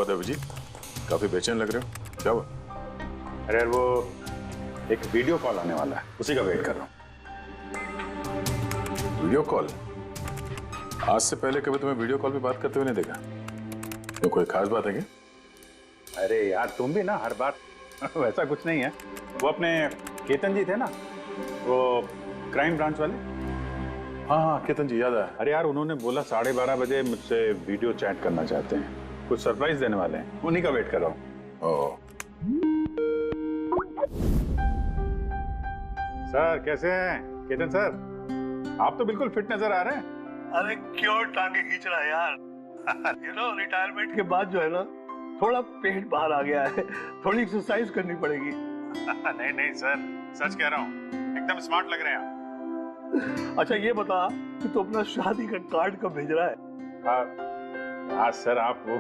बात है अभिजीत, काफी बेचैन लग रहे हो, क्या हुआ? अरे यार वो एक वीडियो कॉल आने वाला है, उसी का वेट कर रहा हूँ। Video call? आज से पहले कभी तुम्हें वीडियो कॉल पे बात करते हुए नहीं देखा। तो कोई खास बात है क्या? अरे यार तुम भी ना हर बार वैसा कुछ नहीं है। वो अपने केतन जी थे ना, वो क्राइम ब्रांच वाले। हाँ हाँ केतन जी, याद आया। अरे यार उन्होंने बोला 12:30 बजे मुझसे वीडियो चैट करना चाहते हैं, कुछ सरप्राइज देने वाले हैं, उन्हीं का वेट कर रहा हूँ। सर कैसे हैं केतन सर? आप तो बिल्कुल फिट नजर आ रहे हैं। अरे क्यों टांगे खींच रहा है यार? रिटायरमेंट के बाद जो है ना, थोड़ा पेट बाहर आ गया है, थोड़ी एक्सरसाइज करनी पड़ेगी। नहीं नहीं सर, सच कह रहा हूँ, एकदम स्मार्ट लग रहे हैं आप। अच्छा ये बता कि तू अपना शादी का कार्ड कब भेज रहा है? हाँ सर आप वो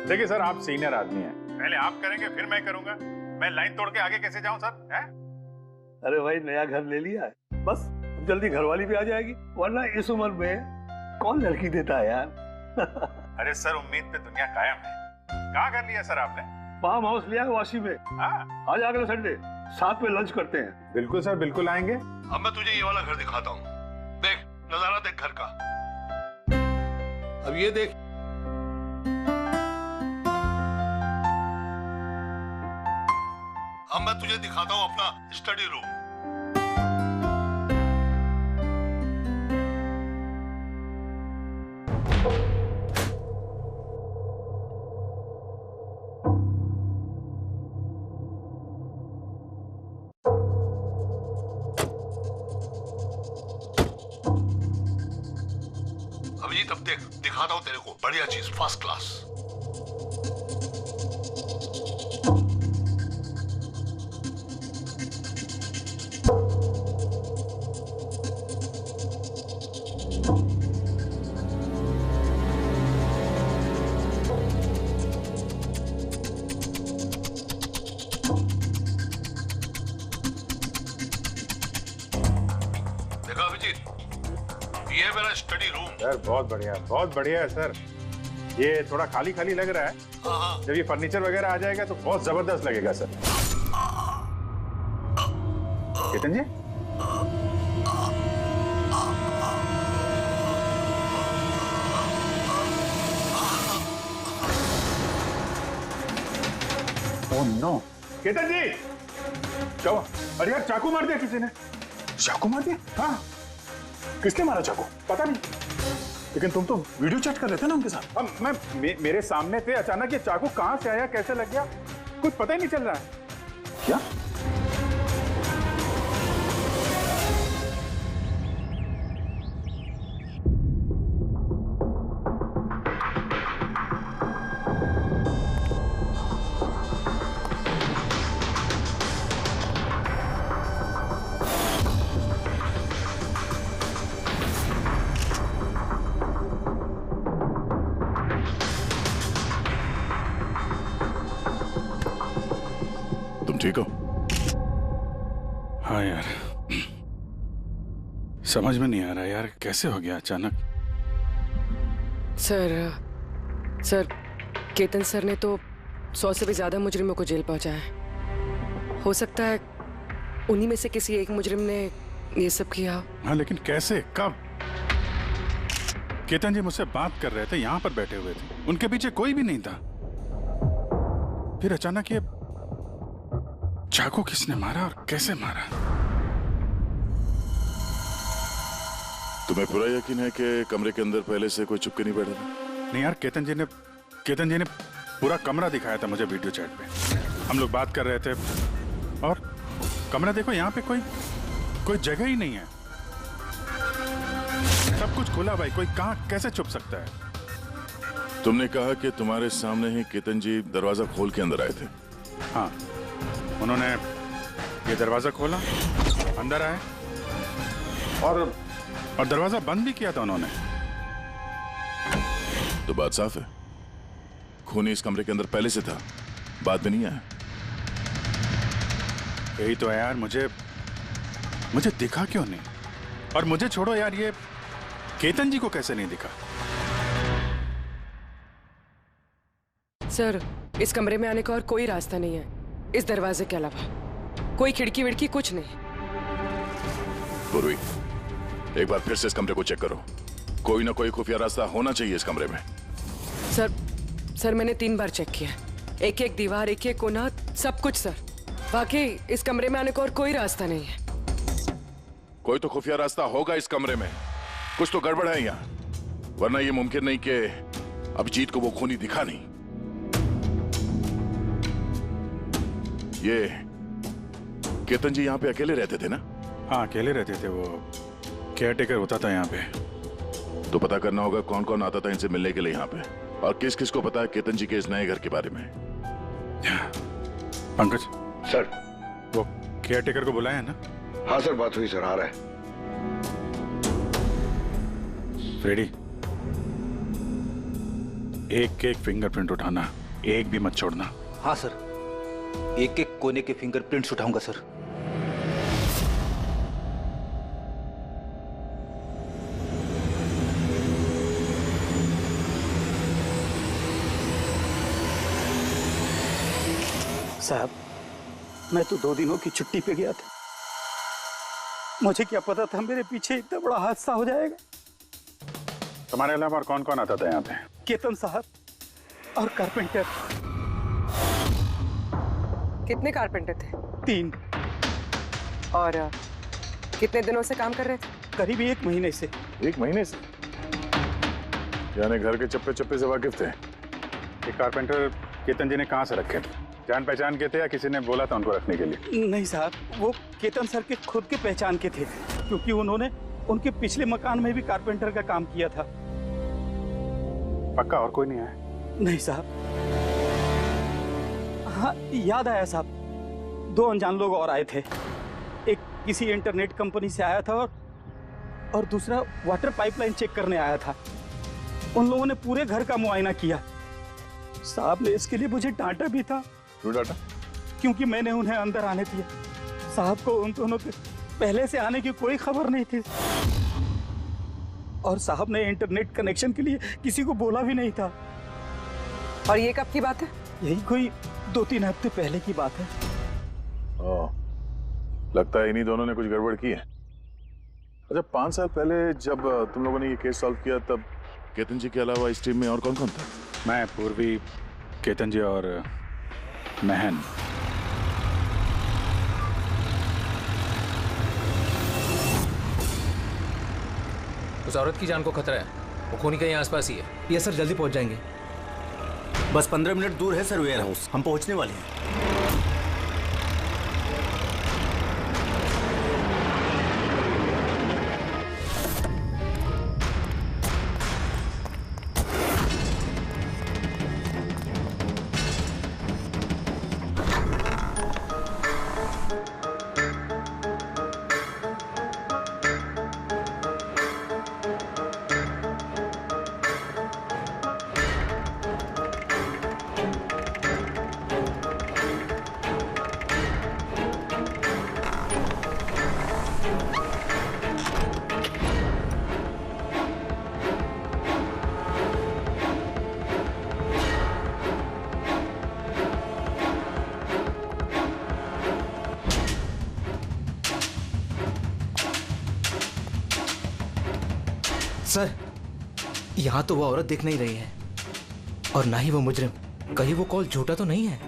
देखिए सर, आप सीनियर आदमी हैं, पहले आप करेंगे फिर मैं करूंगा। मैं लाइन तोड़ के आगे कैसे जाऊं सर? है? अरे भाई नया घर ले लिया है, बस जल्दी घरवाली भी आ जाएगी, वरना इस उम्र में कौन लड़की देता है यार। अरे सर उम्मीद पे दुनिया कायम है। कहाँ कर लिया सर आपने? फार्म हाउस लिया है वाशी में। हाँ आज अगले संडे साथ में लंच करते हैं। बिल्कुल सर, बिल्कुल आएंगे। अब मैं तुझे ये वाला घर दिखाता हूँ, देख नजारा देख घर का। अब ये देख, अब मैं तुझे दिखाता हूँ अपना स्टडी रूम। अभिजीत अब देख, दिखाता हूँ तेरे को बढ़िया चीज, फर्स्ट क्लास। देखा अभिजीत, ये है मेरा स्टडी रूम। सर बहुत बढ़िया है सर। ये थोड़ा खाली खाली लग रहा है, हाँ जब ये फर्नीचर वगैरह आ जाएगा तो बहुत जबरदस्त लगेगा सर। केतन जी, ओह नो, केतन जी क्या हुआ? अरे यार चाकू मार दिया किसी ने। चाकू मार दिया? हाँ किसने मारा चाकू? पता नहीं। लेकिन तुम तो वीडियो चैट कर रहे थे ना उनके साथ। अब मेरे सामने थे, अचानक ये चाकू कहां से आया, कैसे लग गया, कुछ पता ही नहीं चल रहा है। क्या? तुम ठीक हो? हाँ यार, समझ में नहीं आ रहा यार, कैसे हो गया अचानक। सर केतन सर ने तो 100 से भी ज्यादा मुजरिमों को जेल पहुंचाया है। हो सकता है उन्हीं में से किसी एक मुजरिम ने ये सब किया हो। हाँ लेकिन कैसे, कब? केतन जी मुझसे बात कर रहे थे, यहाँ पर बैठे हुए थे, उनके पीछे कोई भी नहीं था। फिर अचानक ये चाकू किसने मारा और कैसे मारा? तुम्हें पूरा यकीन है कि कमरे के अंदर पहले से कोई चुपके नहीं बैठा था? नहीं यार, केतन जी ने पूरा कमरा दिखाया था मुझे वीडियो चैट पे। हम लोग बात कर रहे थे और कमरा देखो, यहाँ पे कोई जगह ही नहीं है, सब कुछ खुला भाई, कोई कहाँ कैसे छुप सकता है? तुमने कहा कि तुम्हारे सामने ही केतन जी दरवाजा खोल के अंदर आए थे। हाँ, उन्होंने ये दरवाजा खोला, अंदर आए और दरवाजा बंद भी किया था उन्होंने। तो बात साफ है, खूनी इस कमरे के अंदर पहले से था, बाद में नहीं आया। यही तो है यार, मुझे दिखा क्यों नहीं? और मुझे छोड़ो यार, ये केतन जी को कैसे नहीं दिखा? सर, इस कमरे में आने का और कोई रास्ता नहीं है इस दरवाजे के अलावा। कोई खिड़की विड़की कुछ नहीं। पूर्वी, एक बार फिर से इस कमरे को चेक करो। कोई ना कोई खुफिया रास्ता होना चाहिए इस कमरे में। सर मैंने 3 बार चेक किया, एक एक दीवार, एक एक कोना, सब कुछ सर। वाकई इस कमरे में आने का और कोई रास्ता नहीं है। कोई तो खुफिया रास्ता होगा इस कमरे में। कुछ तो गड़बड़ है यहाँ, वरना ये मुमकिन नहीं कि अभिजीत को वो खूनी दिखा नहीं। ये केतन जी यहाँ पे अकेले रहते थे ना? हाँ, अकेले रहते थे। वो केयर टेकर होता था यहाँ पे। तो पता करना होगा कौन कौन आता था इनसे मिलने के लिए यहाँ पे, और किस किस को पता है केतन जी के इस नए घर के बारे में। पंकज सर। वो केयर टेकर को बुलाया है ना? हाँ सर, बात हुई सर, आ रहा है। फ्रेडी, एक एक फिंगरप्रिंट उठाना, एक भी मत छोड़ना। हाँ सर, एक एक कोने के फिंगरप्रिंट्स उठाऊंगा सर। साहब, मैं तो 2 दिनों की छुट्टी पे गया था। मुझे क्या पता था मेरे पीछे इतना बड़ा हादसा हो जाएगा। तुम्हारे अलावा और कौन कौन आता था यहाँ पे? केतन साहब और कारपेंटर। कितने कारपेंटर थे? 3। और कितने दिनों से काम कर रहे थे? करीब 1 महीने से। 1 महीने से? यानी घर के चप्पे चप्पे से वाकिफ थे। ये कारपेंटर केतन जी ने कहाँ से रखे थे? जान पहचान के थे या किसी ने बोला था उनको रखने के लिए? नहीं साहब, वो केतन सर के खुद के पहचान के थे, क्योंकि उन्होंने उनके पिछले मकान में भी कारपेंटर का काम किया था। पक्का और कोई नहीं आया? नहीं साहब। हाँ, याद आया साहब, 2 अनजान लोग और आए थे। एक किसी इंटरनेट कंपनी से आया था और दूसरा वाटर पाइपलाइन चेक करने आया था। उन लोगों ने पूरे घर का मुआयना किया। साहब ने इसके लिए मुझे डांटा भी था। क्यों डांटा? क्योंकि मैंने उन्हें अंदर आने दिया। साहब को उन दोनों के पहले से आने की कोई खबर नहीं थी, और साहब ने इंटरनेट कनेक्शन के लिए किसी को बोला भी नहीं था। और ये कब की बात है? यही कोई 2-3 हफ्ते पहले की बात है। ओह, लगता है इन्हीं दोनों ने कुछ गड़बड़ की है। अच्छा, 5 साल पहले जब तुम लोगों ने ये केस सॉल्व किया, तब केतन जी के अलावा इस टीम में और कौन कौन था? मैं, पूर्वी, केतन जी और महन। उस औरत की जान को खतरा है, वो खूनी कहीं आसपास ही है। ये सर, जल्दी पहुंच जाएंगे। बस 15 मिनट दूर है सर वेयर हाउस, हम पहुंचने वाले हैं। सर, यहाँ तो वो औरत दिख नहीं रही है, और ना ही वो मुजरिम। कहीं वो कॉल झूठा तो नहीं है?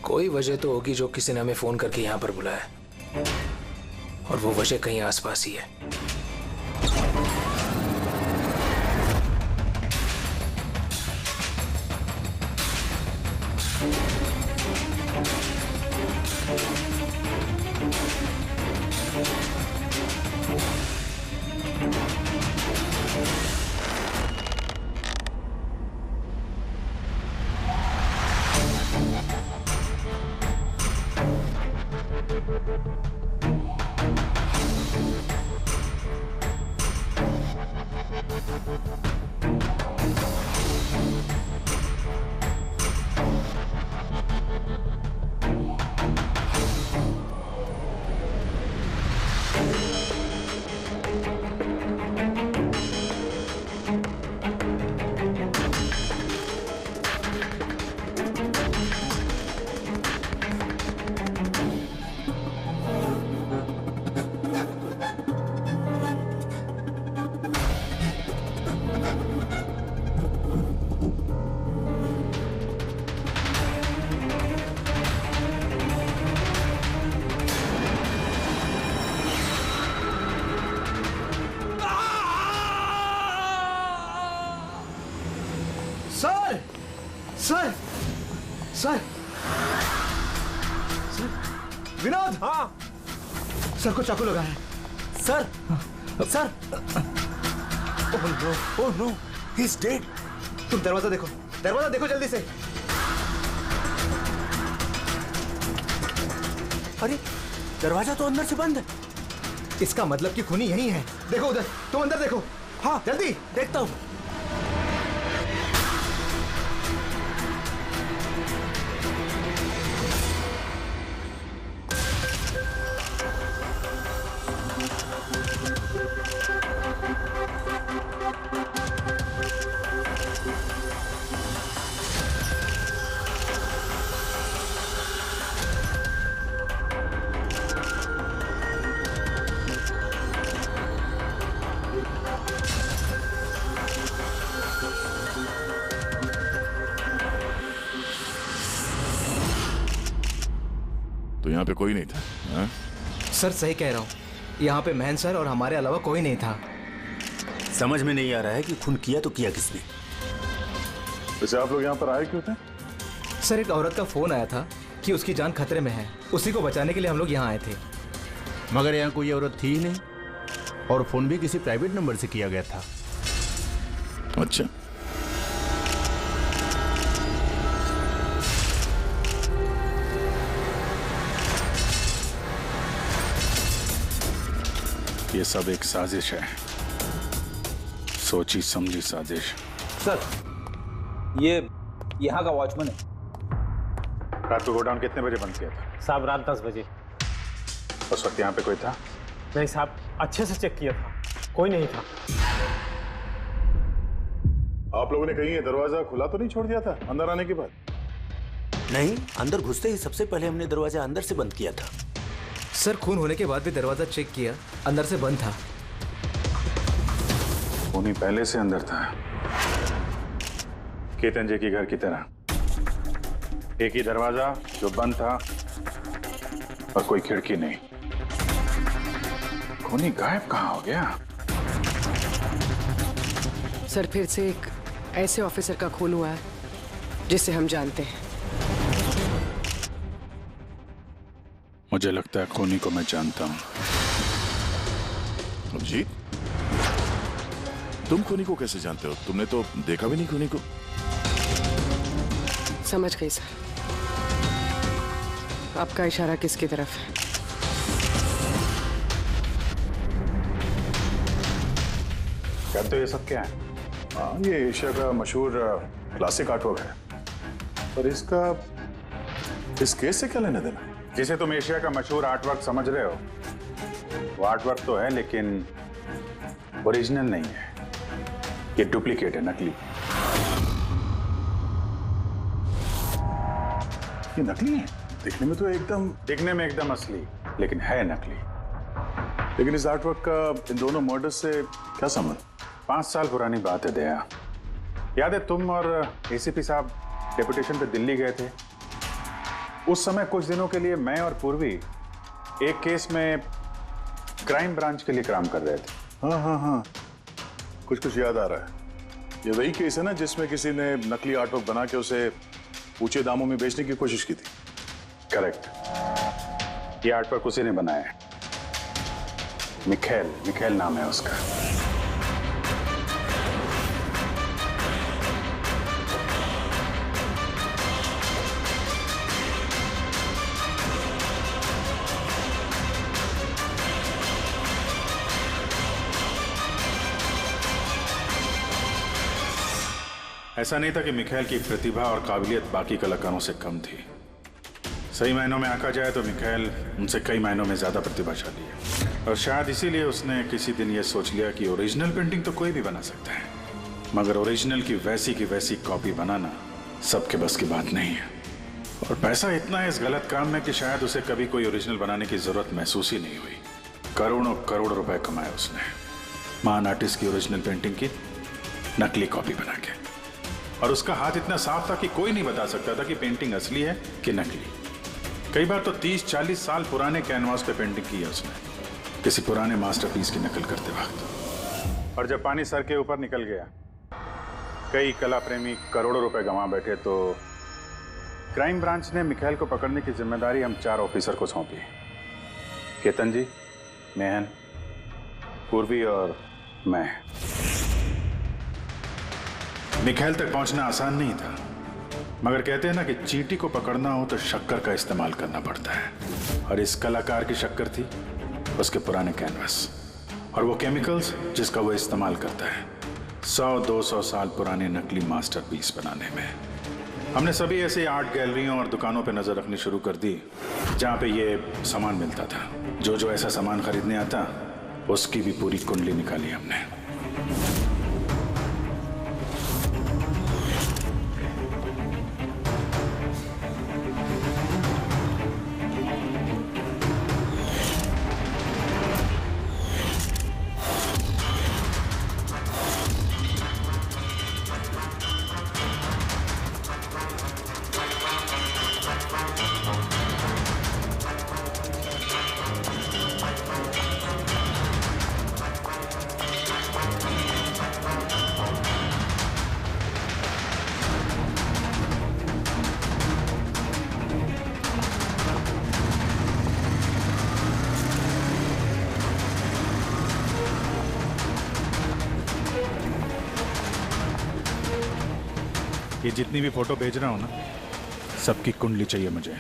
कोई वजह तो होगी जो किसी ने हमें फोन करके यहाँ पर बुलाया, और वो वजह कहीं आसपास ही है। Sir sir sir sir Vinod. हाँ सर को चाकू लगा है। Sir sir oh no he is dead. तुम दरवाजा देखो जल्दी से। अरे दरवाजा तो अंदर से बंद है। इसका मतलब कि खूनी यही है। देखो उधर, तुम अंदर देखो। हाँ जल्दी। देखता हूं। तो यहाँ पे कोई नहीं था? हाँ? सर सही कह रहा हूँ, यहाँ पे महन सर और हमारे अलावा कोई नहीं था। समझ में नहीं आ रहा है कि खून किया तो किया किसने। वैसे आप लोग यहाँ पर आए क्यों थे? सर एक औरत का फोन आया था कि उसकी जान खतरे में है, उसी को बचाने के लिए हम लोग यहाँ आए थे। मगर यहाँ कोई औरत थी ही नहीं और फोन भी किसी प्राइवेट नंबर से किया गया था। अच्छा, ये सब एक साजिश है, सोची समझी साजिश। सर ये यहाँ का वॉचमैन है। रात को गोडाउन कितने बजे बंद किया था? साहब रात 10 बजे। उस वक्त यहाँ पे कोई था? नहीं साहब, अच्छे से चेक किया था, कोई नहीं था। आप लोगों ने कहीं ये दरवाजा खुला तो नहीं छोड़ दिया था अंदर आने के बाद? नहीं, अंदर घुसते ही सबसे पहले हमने दरवाजा अंदर से बंद किया था। सर खून होने के बाद भी दरवाजा चेक किया, अंदर से बंद था। खूनी पहले से अंदर था, केतन जी के घर की तरह। एक ही दरवाजा जो बंद था और कोई खिड़की नहीं। खूनी गायब कहाँ हो गया? सर फिर से एक ऐसे ऑफिसर का खून हुआ है जिसे हम जानते हैं। मुझे लगता है खूनी को मैं जानता हूं। जी, तुम खूनी को कैसे जानते हो? तुमने तो देखा भी नहीं खूनी को। समझ गई सर, आपका इशारा किसकी तरफ है? कहते हो ये सब क्या है? हाँ, ये एशिया का मशहूर क्लासिक आर्टवर्क है, पर इसका इस केस से क्या लेना देना? जिसे तुम एशिया का मशहूर आर्टवर्क समझ रहे हो, वो आर्टवर्क तो है लेकिन ओरिजिनल नहीं है। ये डुप्लीकेट है, नकली। ये नकली है? दिखने में एकदम असली, लेकिन है नकली। लेकिन इस आर्टवर्क का इन दोनों मर्डर्स से क्या संबंध? 5 साल पुरानी बात है दया। याद है तुम और एसीपी साहब डेपुटेशन पे दिल्ली गए थे? उस समय कुछ दिनों के लिए मैं और पूर्वी एक केस में क्राइम ब्रांच के लिए काम कर रहे थे। हाँ, कुछ याद आ रहा है। ये वही केस है ना जिसमें किसी ने नकली आर्टवर्क बना के उसे ऊंचे दामों में बेचने की कोशिश की थी? करेक्ट। ये आर्टवर्क उसी ने बनाया है। मिखेल नाम है उसका। ऐसा नहीं था कि मिखेल की प्रतिभा और काबिलियत बाकी कलाकारों से कम थी। सही मायनों में आंका जाए तो मिखेल उनसे कई मायनों में ज्यादा प्रतिभाशाली है, और शायद इसीलिए उसने किसी दिन ये सोच लिया कि ओरिजिनल पेंटिंग तो कोई भी बना सकता है, मगर ओरिजिनल की वैसी कॉपी बनाना सबके बस की बात नहीं है। और पैसा इतना है इस गलत काम में कि शायद उसे कभी कोई ओरिजिनल बनाने की जरूरत महसूस ही नहीं हुई। करोड़ों करोड़ रुपए कमाए उसने महान आर्टिस्ट की ओरिजिनल पेंटिंग की नकली कॉपी बना के। और उसका हाथ इतना साफ था कि कोई नहीं बता सकता था कि पेंटिंग असली है कि नकली। कई बार तो 30-40 साल पुराने कैनवास पे पेंटिंग की है उसने, किसी पुराने मास्टरपीस की नकल करते वक्त। और जब पानी सर के ऊपर निकल गया कई कला प्रेमी करोड़ों रुपए गंवा बैठे तो क्राइम ब्रांच ने मिखाइल को पकड़ने की जिम्मेदारी हम 4 ऑफिसर को सौंपी। केतन जी, मेहन, पूर्वी और मैं। मिखाइल तक पहुंचना आसान नहीं था, मगर कहते हैं ना कि चींटी को पकड़ना हो तो शक्कर का इस्तेमाल करना पड़ता है। और इस कलाकार की शक्कर थी उसके पुराने कैनवस और वो केमिकल्स जिसका वो इस्तेमाल करता है 100-200 साल पुराने नकली मास्टरपीस बनाने में। हमने सभी ऐसे आर्ट गैलरियों और दुकानों पे नजर रखनी शुरू कर दी जहां पे ये सामान मिलता था। जो ऐसा सामान खरीदने आता उसकी भी पूरी कुंडली निकाली हमने। ये जितनी भी फोटो भेज रहा हूं ना, सबकी कुंडली चाहिए मुझे।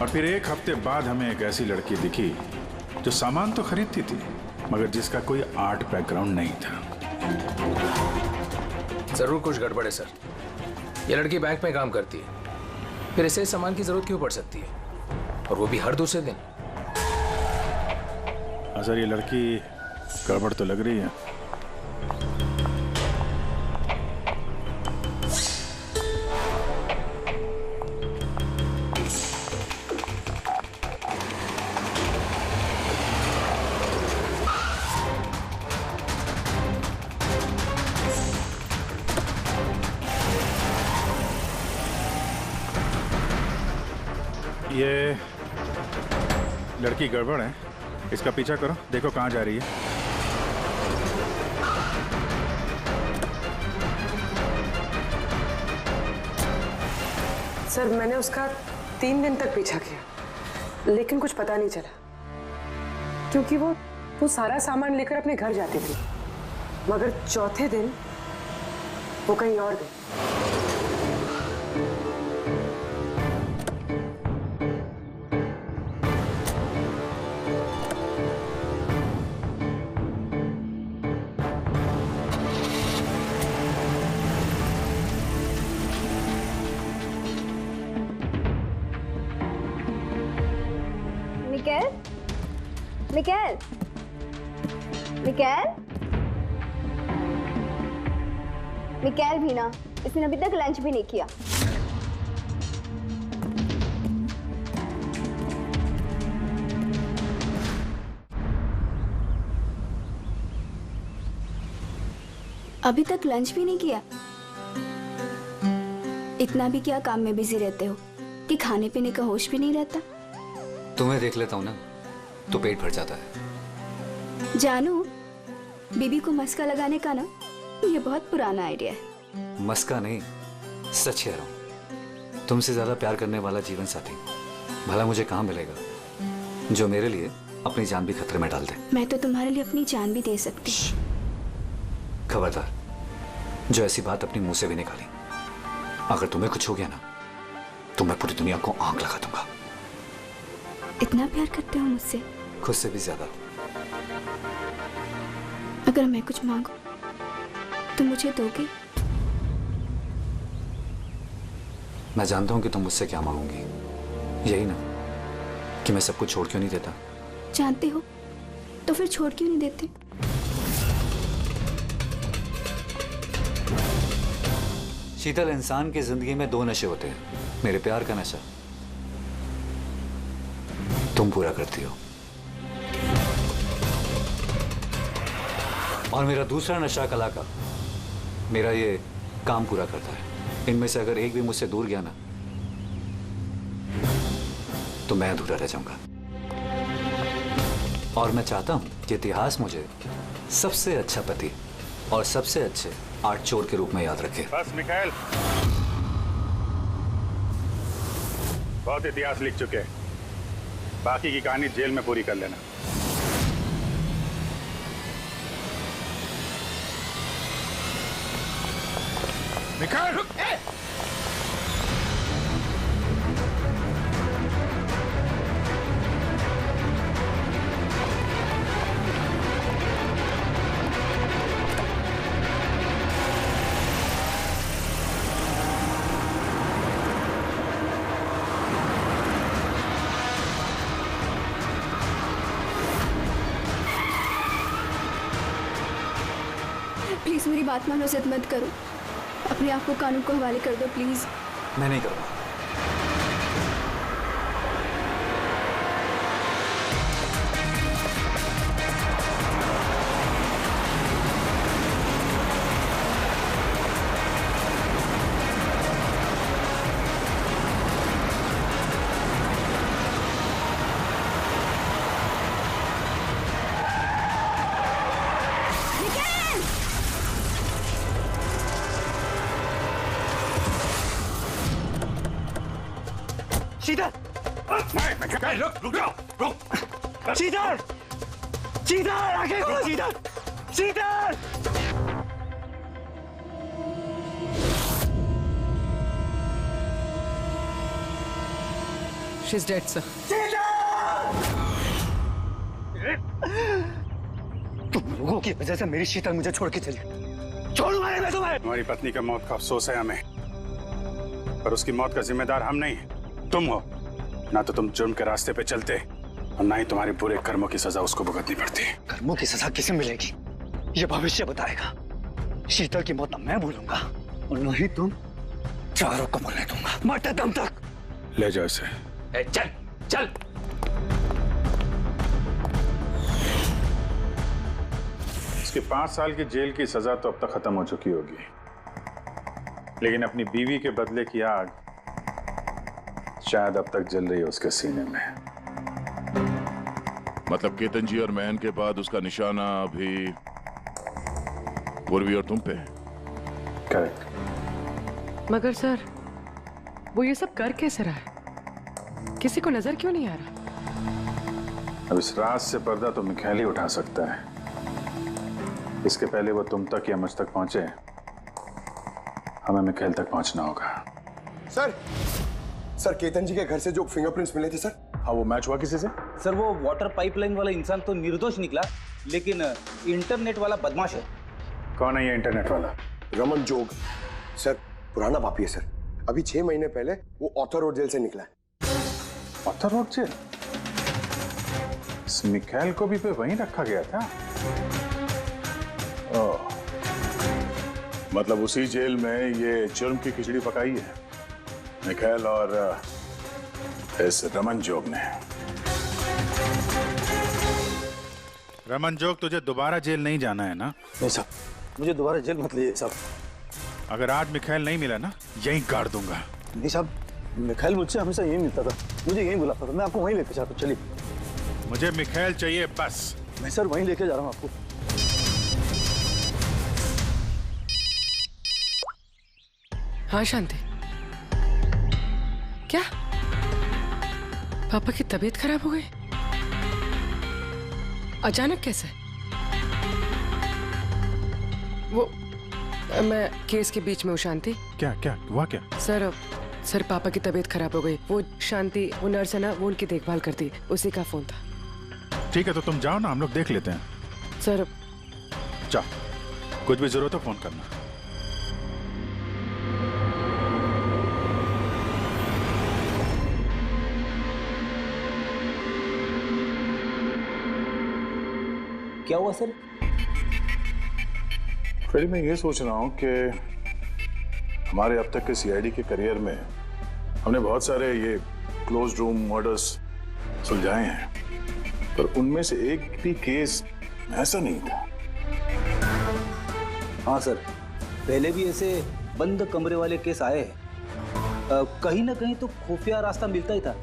और फिर एक हफ्ते बाद हमें एक ऐसी लड़की दिखी जो सामान तो खरीदती थी मगर जिसका कोई आर्ट बैकग्राउंड नहीं था। जरूर कुछ गड़बड़ है सर। ये लड़की बैंक में काम करती है, फिर इसे सामान की जरूरत क्यों पड़ सकती है, और वो भी हर दूसरे दिन। हाँ सर, ये लड़की गड़बड़ तो लग रही है। ये लड़की गड़बड़ है, इसका पीछा करो, देखो कहाँ जा रही है। सर, मैंने उसका 3 दिन तक पीछा किया लेकिन कुछ पता नहीं चला, क्योंकि वो सारा सामान लेकर अपने घर जाती थी, मगर चौथे दिन वो कहीं और गई। मिकाएल, मिकाएल, मिकाएल भी ना, इसने अभी तक लंच भी नहीं किया। अभी तक लंच भी नहीं किया? इतना भी क्या काम में बिजी रहते हो कि खाने पीने का होश भी नहीं रहता? तुम्हें देख लेता हूँ ना तो पेट भर जाता है। जानू, बीबी को मस्का लगाने का ना ये बहुत पुराना आइडिया है। मस्का नहीं, सच कह रहा हूँ। तुमसे ज्यादा प्यार करने वाला जीवन साथी भला मुझे कहाँ मिलेगा जो मेरे लिए अपनी जान भी खतरे में डाल दे। मैं तो तुम्हारे लिए अपनी जान भी दे सकती। खबरदार, जो ऐसी बात अपनी मुंह से भी निकाली अगर तुम्हें कुछ हो गया ना तो मैं पूरी दुनिया को आंख लगा दूंगा। इतना प्यार करते हो मुझसे? खुद से भी ज्यादा। अगर मैं कुछ मांगू तो मुझे दोगे? मैं जानता हूं कि तुम मुझसे क्या मांगोगी, यही ना कि मैं सब कुछ छोड़ क्यों नहीं देता। जानते हो तो फिर छोड़ क्यों नहीं देते? शीतल, इंसान की जिंदगी में 2 नशे होते हैं, मेरे प्यार का नशा तुम पूरा करती हो, और मेरा दूसरा नशा कला का, मेरा ये काम पूरा करता है। इनमें से अगर एक भी मुझसे दूर गया ना तो मैं अधूरा रह जाऊंगा। और मैं चाहता हूं कि इतिहास मुझे सबसे अच्छा पति और सबसे अच्छे आर्ट चोर के रूप में याद रखे। बस मिखाइल, बहुत इतिहास लिख चुके हैं, बाकी की कहानी जेल में पूरी कर लेना। मिखाइल, प्लीज मेरी बात मानो, जिद मत करो। अपने आप को कानून को हवाले कर दो प्लीज। मैं नहीं करूंगा। शीतल! रुक जाओ, रुक! शीतल! शीतल! आगे खोलो, शीतल! शीतल! She's dead, sir. तुम लोगों की वजह से मेरी शीतल मुझे छोड़ के चली। छोड़ूंगा नहीं मैं तुम्हें। तुम्हारी पत्नी का मौत का अफसोस है हमें, पर उसकी मौत का जिम्मेदार हम नहीं, तुम हो। ना तो तुम जुर्म के रास्ते पे चलते और ना ही तुम्हारे बुरे कर्मों की सजा उसको भुगतनी पड़ती। कर्मों की सजा किसे मिलेगी ये भविष्य बताएगा। शीतल की मौत न मैं भूलूंगा और न ही तुम चारों को बोलने दूंगा, मरते दम तक। ले जाओ इसे। चल चल। इसकी 5 साल की जेल की सजा तो अब तक खत्म हो चुकी होगी, लेकिन अपनी बीवी के बदले की आग शायद अब तक जल रही है उसके सीने में। मतलब केतन जी और महन के बाद उसका निशाना अभी पूर्वी और तुम पे है। करेक्ट। मगर सर, वो ये सब कर कैसे रहा है? किसी को नजर क्यों नहीं आ रहा? अब इस राज से पर्दा तो मिखाइल ही उठा सकता है। इसके पहले वो तुम तक या मुझ तक पहुंचे, हमें मिखाइल तक पहुंचना होगा। सर केतन जी के घर से जो फिंगरप्रिंट्स मिले थे सर। हाँ, वो मैच हुआ किसी से? सर वो वाटर पाइपलाइन वाला इंसान तो निर्दोष निकला, लेकिन इंटरनेट वाला बदमाश है। कौन है ये इंटरनेट वाला? रमन जोग सर, पुराना पापी है सर। अभी 6 महीने पहले वो ऑथर रोड जेल से निकला है। Arthur Road jail? इस मिखाइल को भी पे वहीं रखा गया था। ओह, मतलब उसी जेल में ये जुर्म की खिचड़ी पकाई है मिखाइल और इस रमन जोग ने। रमन जोग, तुझे दोबारा जेल नहीं जाना है ना? नहीं साहब, मुझे दोबारा जेल मत लीजिए साहब। अगर आज मिखाइल नहीं मिला ना, यहीं गाड़ दूंगा। नहीं साहब, मिखाइल मुझसे हमेशा यही मिलता था, मुझे यही बुलाता था। मैं आपको वहीं लेके जाता हूँ, चलिए। मुझे मिखाइल चाहिए बस। मैं सर वहीं लेके जा रहा हूँ आपको। हाँ शांति, क्या पापा की तबीयत खराब हो गई? अचानक कैसे? वो मैं केस के बीच में हूँ शांति। क्या क्या हुआ क्या? सर पापा की तबीयत खराब हो गई। वो शांति, वो नर्स है ना, वो उनकी देखभाल करती, उसी का फोन था। ठीक है, तो तुम जाओ ना, हम लोग देख लेते हैं। सर जाओ, कुछ भी जरूरत हो फोन करना। क्या हुआ सर? फिर मैं ये सोच रहा हूँ कि हमारे अब तक के सीआईडी के करियर में हमने बहुत सारे ये क्लोज रूम मर्डर्स सुलझाए हैं, पर उनमें से एक भी केस ऐसा नहीं था। हाँ सर, पहले भी ऐसे बंद कमरे वाले केस आए हैं। कहीं ना कहीं तो खुफिया रास्ता मिलता ही था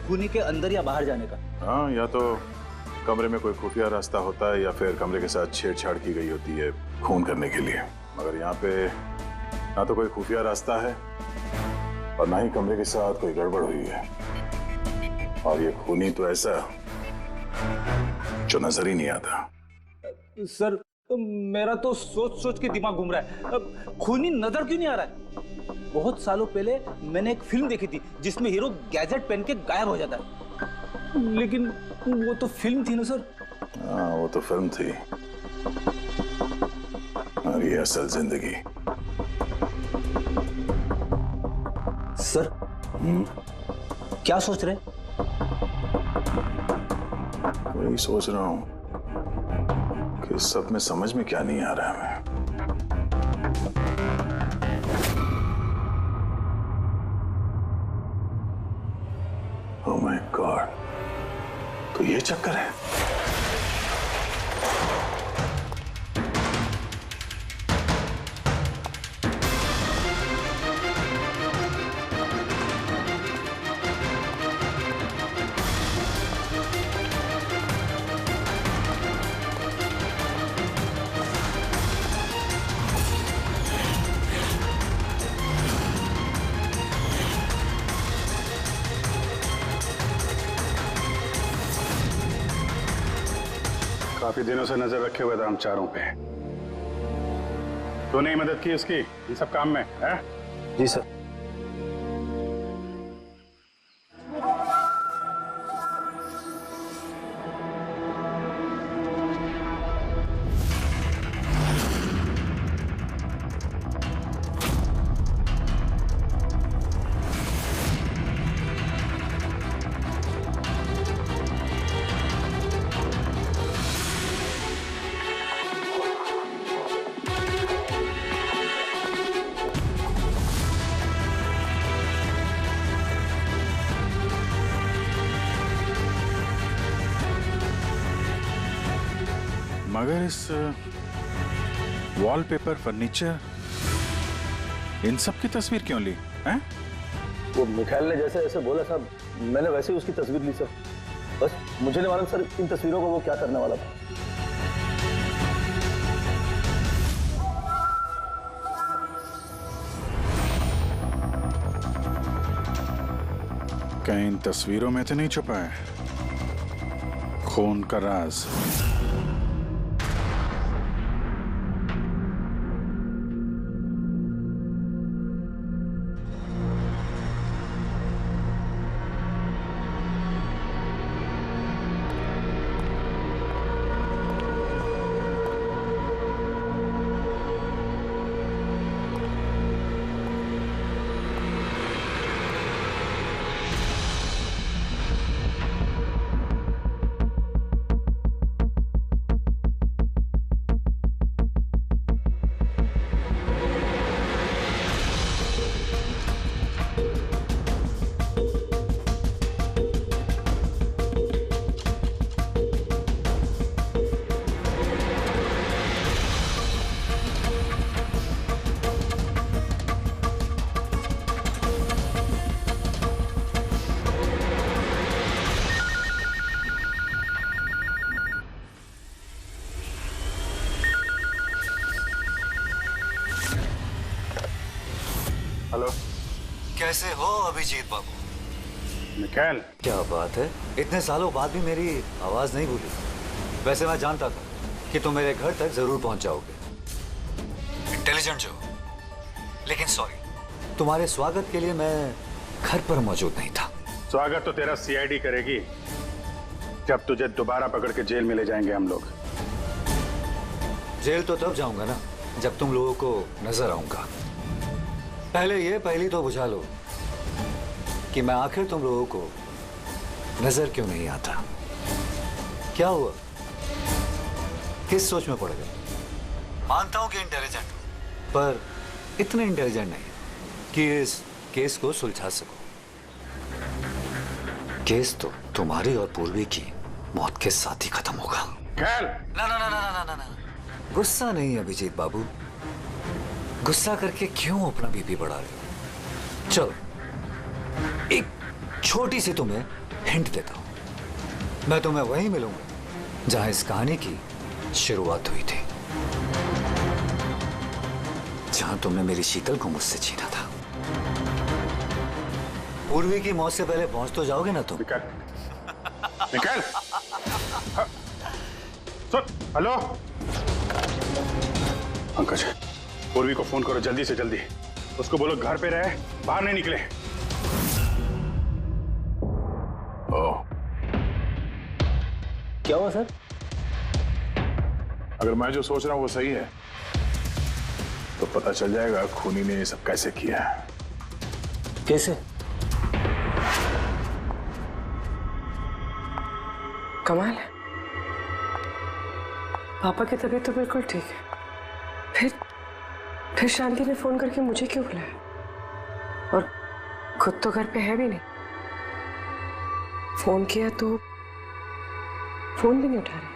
खूनी के अंदर या बाहर जाने का। हाँ, या तो कमरे में कोई खुफिया रास्ता होता है या फिर कमरे के साथ छेड़छाड़ की गई होती है खून करने के लिए। मगर यहाँ पे ना तो कोई खुफिया रास्ता है और ना ही कमरे के साथ कोई गड़बड़ हुई है, और ये खूनी तो ऐसा जो नजर ही नहीं आता। सर मेरा तो सोच सोच के दिमाग घूम रहा है। खूनी नजर क्यों नहीं आ रहा है? बहुत सालों पहले मैंने एक फिल्म देखी थी जिसमें हीरो गैजेट पहन के गायब हो जाता है, लेकिन वो तो फिल्म थी ना सर। हाँ, वो तो फिल्म थी और ये असल जिंदगी। सर क्या सोच रहे? वही सोच रहा हूँ कि सब में समझ में क्या नहीं आ रहा है हमें। ओह माय गॉड, तो ये चक्कर है। काफी दिनों से नजर रखे हुए थे हम चारों पे। तो नहीं मदद की उसकी इन सब काम में है? जी सर। मगर इस वॉलपेपर, फर्नीचर, इन सब की तस्वीर क्यों ली हैं? वो मिखाइल ने जैसे ऐसे बोला साहब, मैंने वैसे ही उसकी तस्वीर ली सर। बस मुझे नहीं मालूम सर इन तस्वीरों को वो क्या करने वाला था। कहीं इन तस्वीरों में तो नहीं छुपा है खून का राज? हेलो, कैसे हो अभिजीत बाबू? मिखाइल, क्या बात है, इतने सालों बाद भी मेरी आवाज नहीं भूली। वैसे मैं जानता था कि तुम मेरे घर तक जरूर पहुंच जाओगे। इंटेलिजेंट जो, लेकिन सॉरी, तुम्हारे स्वागत के लिए मैं घर पर मौजूद नहीं था। स्वागत तो तेरा सीआईडी करेगी जब तुझे दोबारा पकड़ के जेल में ले जाएंगे हम लोग। जेल तो तब जाऊंगा ना जब तुम लोगों को नजर आऊंगा। पहली तो बुझा लो कि मैं आखिर तुम लोगों को नजर क्यों नहीं आता। क्या हुआ, किस सोच में पड़ गए? मानता हूं कि इंटेलिजेंट हो, पर इतने इंटेलिजेंट नहीं कि इस केस को सुलझा सको। केस तो तुम्हारी और पूर्वी की मौत के साथ ही खत्म होगा। ना ना ना ना ना ना ना, गुस्सा नहीं अभिजीत बाबू, गुस्सा करके क्यों अपना बीपी बढ़ा रहे हो? चलो एक छोटी सी तुम्हें हिंट देता हूं। मैं तुम्हें वहीं मिलूंगा जहां इस कहानी की शुरुआत हुई थी, जहां तुमने मेरी शीतल को मुझसे छीना था। पूर्वी की मौत से पहले पहुंच तो जाओगे ना तुम? निकल। सुन, हेलो पंकज, पूर्वी को फोन करो जल्दी से जल्दी। उसको बोलो घर पे रहे, बाहर नहीं निकले। क्या हुआ सर? अगर मैं जो सोच रहा हूं वो सही है तो पता चल जाएगा खूनी ने ये सब कैसे किया है। कैसे? कमाल है, पापा की तबीयत तो बिल्कुल ठीक है, फिर शांति ने फोन करके मुझे क्यों बुलाया? और खुद तो घर पे है भी नहीं। फोन किया तो फोन भी नहीं उठा रही।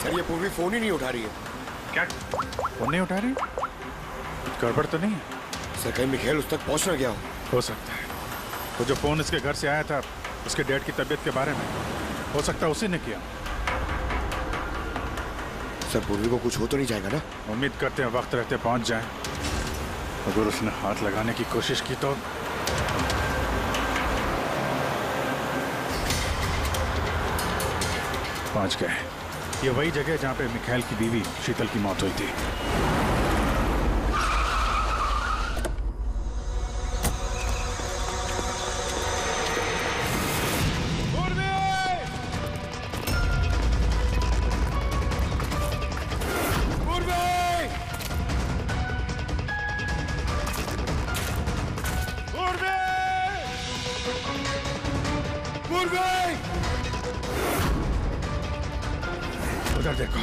सर ये पूर्वी फोन ही नहीं उठा रही है। क्या फोन नहीं उठा रही? गड़बड़ तो नहीं है? सर कहीं मिखेल उस तक पहुंच ना गया हो सकता है। तो जो फोन इसके घर से आया था उसके डैड की तबीयत के बारे में, हो सकता है उसी ने किया। सर पूर्वी को कुछ हो तो नहीं जाएगा ना? उम्मीद करते हैं वक्त रहते पहुंच जाए। अगर उसने हाथ लगाने की कोशिश की तो पहुंच गए। ये वही जगह जहां पे मिखेल की बीवी शीतल की मौत हुई थी। उधर देखो।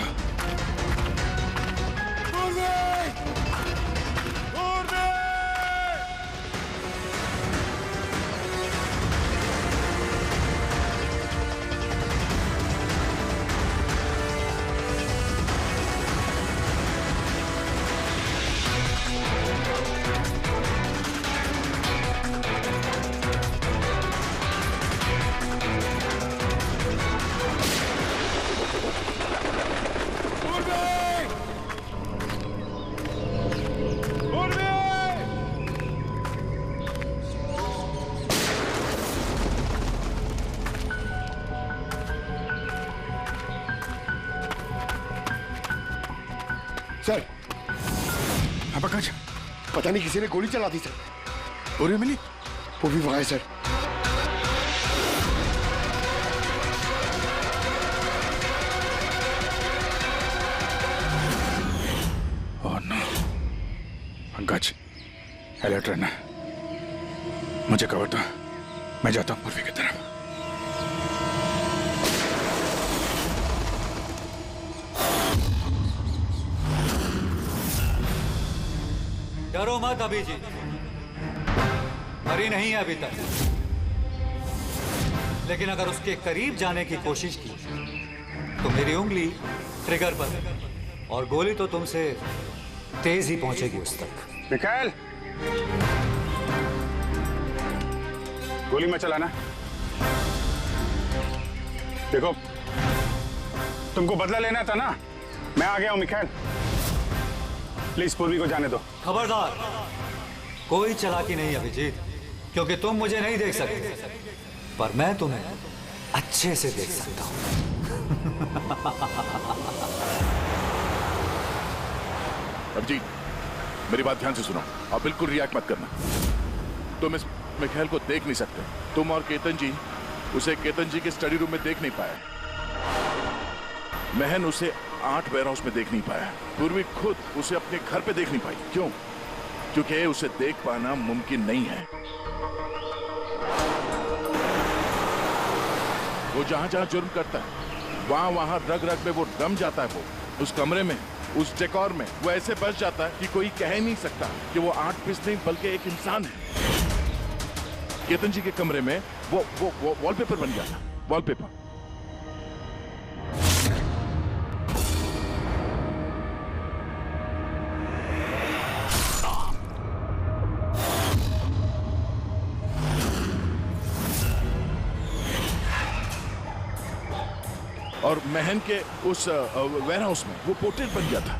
सर हाँ पंकज, पता नहीं किसी ने गोली चला दी सर। पूर्वी मिली? पूर्वी वहां है sir. Oh no. Pankaj alert रहना, मुझे कवर दो, मैं जाता हूँ पूर्वी की तरफ। डरो मत अभी जी, मरी नहीं है अभी तक, लेकिन अगर उसके करीब जाने की कोशिश की तो मेरी उंगली ट्रिगर पर और गोली तो तुमसे तेज ही पहुंचेगी उस तक। मिखाइल, गोली मत चलाना। देखो, तुमको बदला लेना था ना, मैं आ गया हूं मिखाइल। प्लीज पूर्वी को जाने दो। खबरदार, कोई चालाकी नहीं अभिजीत, क्योंकि तुम मुझे नहीं देख सकते, पर मैं तुम्हें अच्छे से देख सकता हूं। अभिजीत, मेरी बात ध्यान से सुनो और बिल्कुल रिएक्ट मत करना। तुम इस मिखाइल को देख नहीं सकते। तुम और केतन जी उसे केतन जी के स्टडी रूम में देख नहीं पाए। महन उसे 8 वेयरहाउस में देख नहीं पाया। पूर्वी खुद उसे अपने घर पे देख नहीं पाई। क्यों? क्योंकि उसे देख पाना मुमकिन नहीं है। वो जहां जहां जुर्म करता है वहां वहां रग रग में वो रम जाता है। वो उस कमरे में, उस डेकोर में वो ऐसे बस जाता है कि कोई कह ही नहीं सकता कि वो 8 पीस नहीं बल्कि एक इंसान है। केतन जी के कमरे में वो वॉलपेपर बन गया था। वॉलपेपर। और महन के उस वेयरहाउस में वो पोर्ट्रेट बन गया था।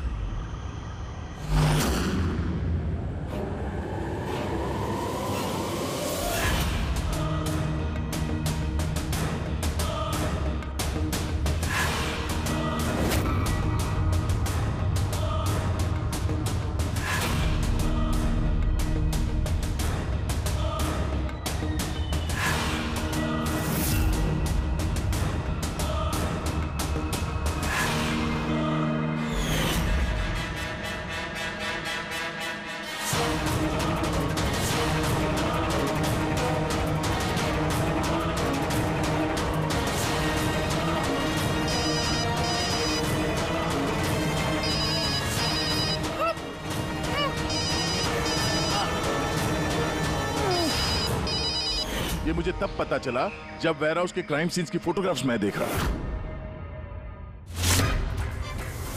ये मुझे तब पता चला जब वेयरहाउस के क्राइम सीन्स की फोटोग्राफ्स मैं देख रहा था।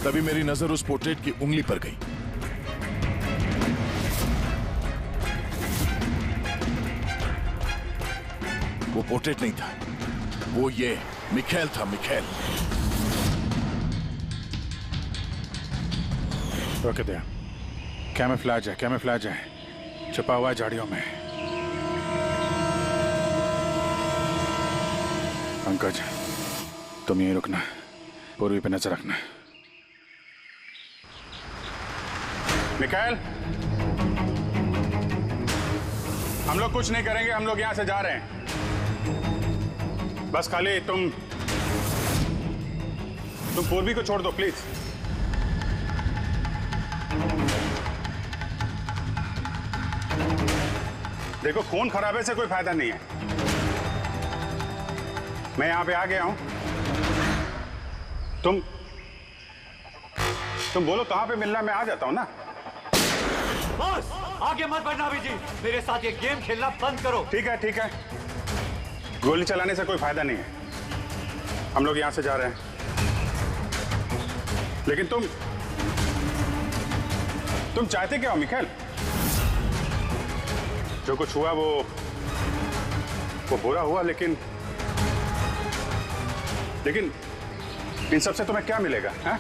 तभी मेरी नजर उस पोर्ट्रेट की उंगली पर गई। वो पोर्ट्रेट नहीं था, वो ये मिखाइल था। मिखाइल। रोके दे। कैमोफ्लेज है, कैमोफ्लेज है, छुपा हुआ है झाड़ियों में। पंकज, तुम यहीं रुकना, पूर्वी पे नजर रखना। मिखाइल, हम लोग कुछ नहीं करेंगे, हम लोग यहां से जा रहे हैं। बस खाली तुम पूर्वी को छोड़ दो प्लीज। देखो, खून खराबे से कोई फायदा नहीं है। मैं यहां पे आ गया हूं। तुम बोलो कहां पे मिलना, मैं आ जाता हूं ना। बस आगे मत बढ़ना अभिजीत, मेरे साथ ये गेम खेलना बंद करो। ठीक है, ठीक है। गोली चलाने से कोई फायदा नहीं है। हम लोग यहां से जा रहे हैं। लेकिन तुम चाहते क्या हो मिखाइल? जो कुछ हुआ वो बुरा हुआ, लेकिन इन सबसे तुम्हें क्या मिलेगा? हैं?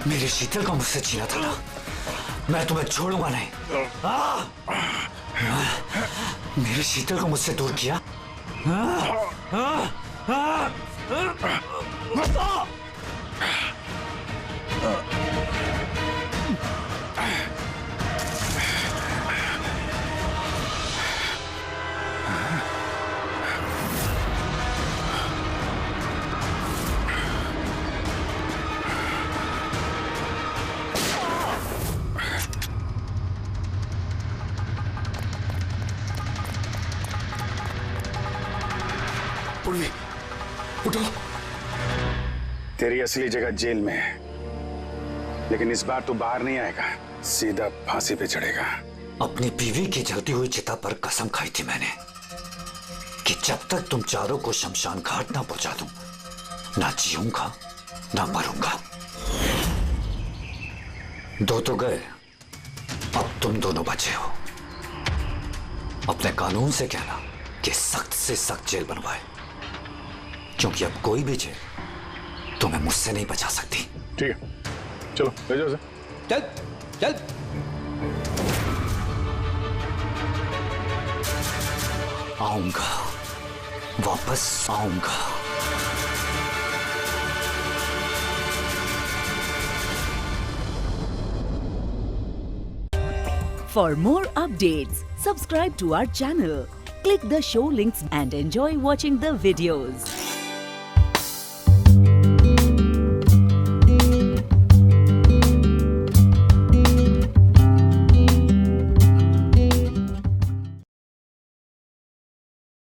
मेरी शीतल को मुझसे छीना था ना, मैं तुम्हें छोड़ूंगा नहीं। मेरी शीतल को मुझसे दूर किया। पूर्वी, उठो। तेरी असली जगह जेल में है, लेकिन इस बार तू बाहर नहीं आएगा, सीधा फांसी पे चढ़ेगा। अपनी बीवी की जलती हुई चिता पर कसम खाई थी मैंने कि जब तक तुम चारों को शमशान घाट ना पहुंचा दूं, ना जीऊंगा ना मरूंगा। दो तो गए, अब तुम दोनों बचे हो। अपने कानून से कहना कि सख्त से सख्त जेल बनवाए, क्योंकि अब कोई भी जेल तुम्हें मुझसे नहीं बचा सकती। ठीक है, चलो ले जाओ उसे। चल चल। आऊंगा, वापस आऊंगा। For more updates, subscribe to our channel, click the show links and enjoy watching the videos.